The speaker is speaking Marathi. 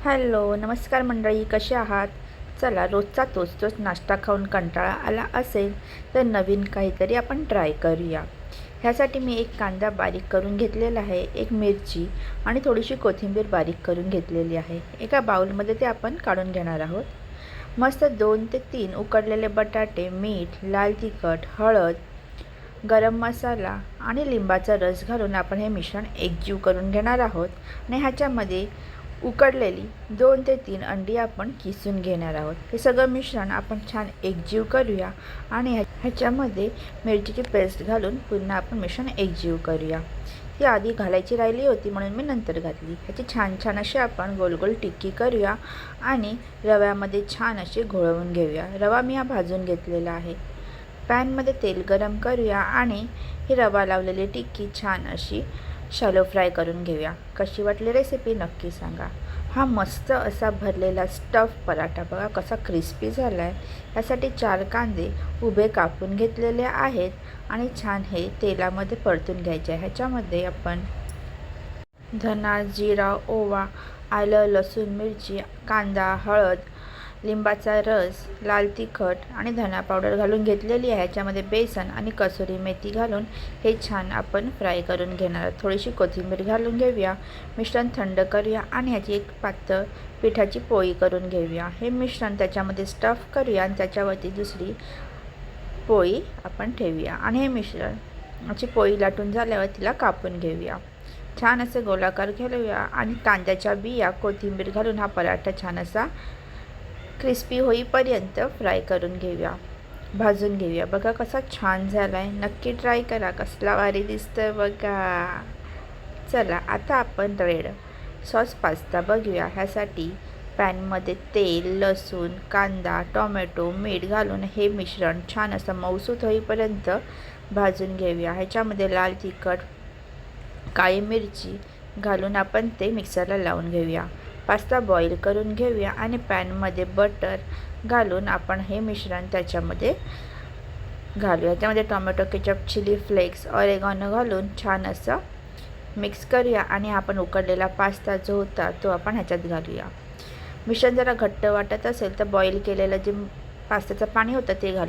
हॅलो, नमस्कार मंडळी, कसे आहात? चला, रोजचा तोच तोच नाश्ता खाऊन कंटाळा आला असेल तर नवीन काहीतरी आपण ट्राय करूया. ह्यासाठी मी एक कांदा बारीक करून घेतलेला आहे, एक मिरची आणि थोडीशी कोथिंबीर बारीक करून घेतलेली आहे. एका बाउलमध्ये ते आपण काढून घेणार आहोत. मस्त 2 ते 3 उकडलेले बटाटे, मीठ, लाल तिखट, हळद, गरम मसाला आणि लिंबाचा रस घालून आपण हे मिश्रण एकजीव करून घेणार आहोत. आणि ह्याच्यामध्ये उकडलेली 2 ते 3 अंडी आपण किसून घेणार आहोत. हे सगळं मिश्रण आपण छान एकजीव करूया आणि ह्याच्यामध्ये मिरचीची पेस्ट घालून पुन्हा आपण मिश्रण एकजीव करूया. ती आधी घालायची राहिली होती म्हणून मी नंतर घातली. ह्याची छान छान अशी आपण गोल गोल टिक्की करूया आणि रव्यामध्ये छान अशी घोळवून घेऊया. रवा मी हा भाजून घेतलेला आहे. पॅनमध्ये तेल गरम करूया आणि ही रवा लावलेली टिक्की छान अशी शॅलो फ्राय करून घेऊया. कशी वाटली रेसिपी नक्की सांगा. हा मस्त असा भरलेला स्टफ पराठा बघा कसा क्रिस्पी झाला आहे. यासाठी 4 कांदे उभे कापून घेतलेले आहेत आणि छान हे तेलामध्ये परतून घ्यायचे आहे. ह्याच्यामध्ये आपण धना, जिरा, ओवा, आलं, लसूण, मिरची, कांदा, हळद, लिंबाचा रस, लाल तिखट आणि धना पावडर घालून घेतलेली आहे. ह्याच्यामध्ये बेसन आणि कसुरी मेथी घालून हे छान आपण फ्राय करून घेणार आहोत. थोडीशी कोथिंबीर घालून घेऊया. मिश्रण थंड करूया आणि ह्याची एक पातळ पिठाची पोळी करून घेऊया. हे मिश्रण त्याच्यामध्ये स्टफ करूया आणि त्याच्यावरती दुसरी पोळी आपण ठेवूया आणि हे मिश्रण अशी पोळी लाटून झाल्यावर तिला कापून घेऊया. छान असे गोलाकार घेऊया आणि कांद्याच्या बिया, कोथिंबीर घालून हा पराठा छान असा क्रिस्पी होईपर्यंत फ्राय करून घेऊया, भाजून घेऊया. बघा कसा छान झाला आहे. नक्की ट्राय करा. कसला भारी दिसतोय बघा. चला, आता आपण रेड सॉस पास्ता बघूया. ह्यासाठी पॅनमध्ये तेल, लसूण, कांदा, टोमॅटो, मीठ घालून हे मिश्रण छान असं मऊसूत होईपर्यंत भाजून घेऊया. ह्याच्यामध्ये लाल तिखट, काळी मिरची घालून आपण ते मिक्सरला लावून घेऊया. पास्ता बॉईल करून घेऊया आणि पॅनमध्ये बटर घालून आपण हे मिश्रण त्याच्यामध्ये घालूया. त्यामध्ये टोमॅटो केचप, चिली फ्लेक्स, ऑरेगॅनो घालून छान असं मिक्स करूया आणि आपण उकडलेला पास्ता जो होता तो आपण ह्याच्यात घालूया. मिश्रण जरा घट्ट वाटत असेल तर बॉईल केलेलं जे पास्त्याचं पाणी होतं ते घालू.